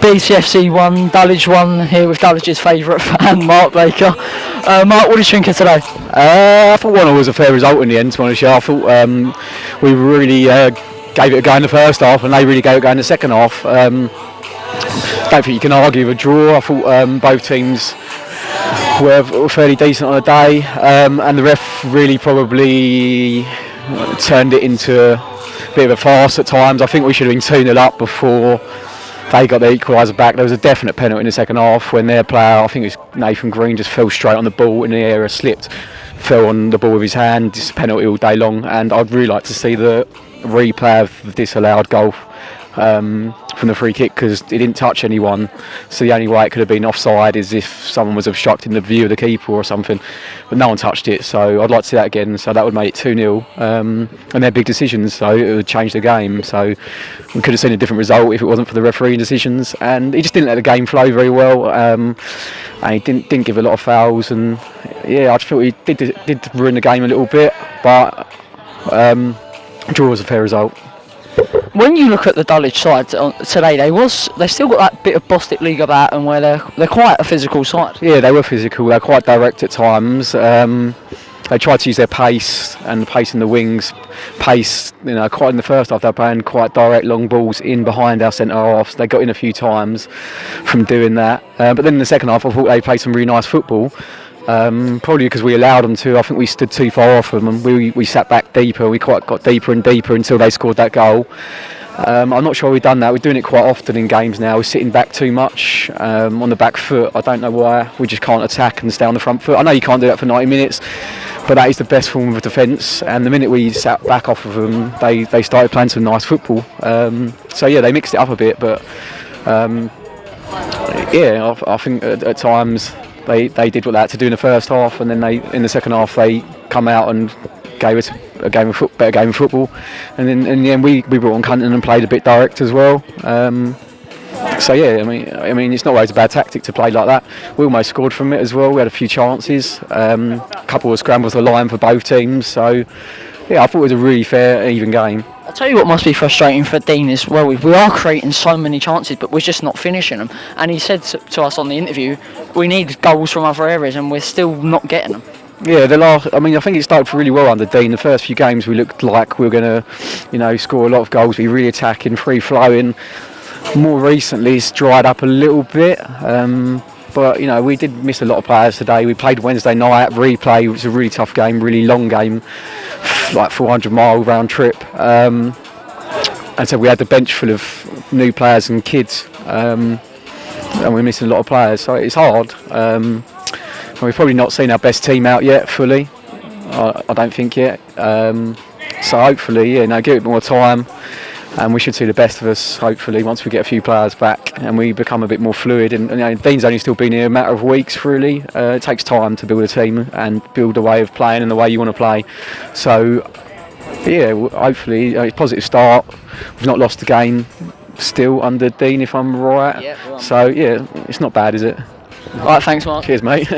BTFC 1, Dulwich 1, here with Dulwich's favourite fan, Mark Baker. Mark, what did you think of today? I thought 1-1 was a fair result in the end, to be honest. I thought we really gave it a go in the first half, and they really gave it a go in the second half. Don't think you can argue with a draw. I thought both teams were fairly decent on the day, and the ref really probably turned it into a bit of a farce at times. I think we should have been 2-0 up before they got the equaliser back. There was a definite penalty in the second half when their player, I think it was Nathan Green, just fell straight on the ball in the area, slipped, fell on the ball with his hand. Just a penalty all day long, and I'd really like to see the replay of the disallowed goal from the free kick, because it didn't touch anyone, so the only way it could have been offside is if someone was obstructing the view of the keeper or something, but no one touched it. So I'd like to see that again, so that would make it 2-0, and they're big decisions, so it would change the game. So we could have seen a different result if it wasn't for the refereeing decisions, and he just didn't let the game flow very well, and he didn't give a lot of fouls, and yeah, I just feel he did ruin the game a little bit, but draw was a fair result. When you look at the Dulwich side today, they still got that bit of Bostic League about them, where they're quite a physical side. Yeah, they were physical. They're quite direct at times. They tried to use their pace and the pace in the wings. Pace, quite in the first half, they're playing quite direct long balls in behind our centre halves. They got in a few times from doing that. But then in the second half, I thought they played some really nice football. Probably because we allowed them to. I think we stood too far off them, and we sat back deeper. We quite got deeper and deeper until they scored that goal. I'm not sure we've done that. We're doing it quite often in games now. We're sitting back too much on the back foot. I don't know why. We just can't attack and stay on the front foot. I know you can't do that for 90 minutes, but that is the best form of defence. And the minute we sat back off of them, they started playing some nice football. So yeah, they mixed it up a bit, but yeah, I think at times they did what they had to do in the first half, and then in the second half they come out and gave us a better game of football, and then in the end we brought on Cunton and played a bit direct as well. So yeah, I mean it's not always a bad tactic to play like that. We almost scored from it as well. We had a few chances, a couple of scrambles to the line for both teams. So yeah, I thought it was a really fair, even game. I'll tell you what must be frustrating for Dean as well. We are creating so many chances, but we're just not finishing them. And he said to us on the interview, we need goals from other areas, and we're still not getting them. Yeah, I think it started really well under Dean. The first few games we looked like we were going to, score a lot of goals, be really attacking, free flowing. More recently, it's dried up a little bit. But we did miss a lot of players today. We played Wednesday night replay. It was a really tough game, really long game, like 400-mile round trip. And so we had the bench full of new players and kids, and we're missing a lot of players. So it's hard. We've probably not seen our best team out yet fully. I don't think yet. So hopefully, give it more time, and we should see the best of us. Hopefully, once we get a few players back and we become a bit more fluid. And Dean's only still been here a matter of weeks. Really, it takes time to build a team and build a way of playing and the way you want to play. So yeah, hopefully a positive start. We've not lost the game still under Dean, if I'm right. Yeah, so yeah, it's not bad, is it? All right, thanks, Mark. Cheers, mate.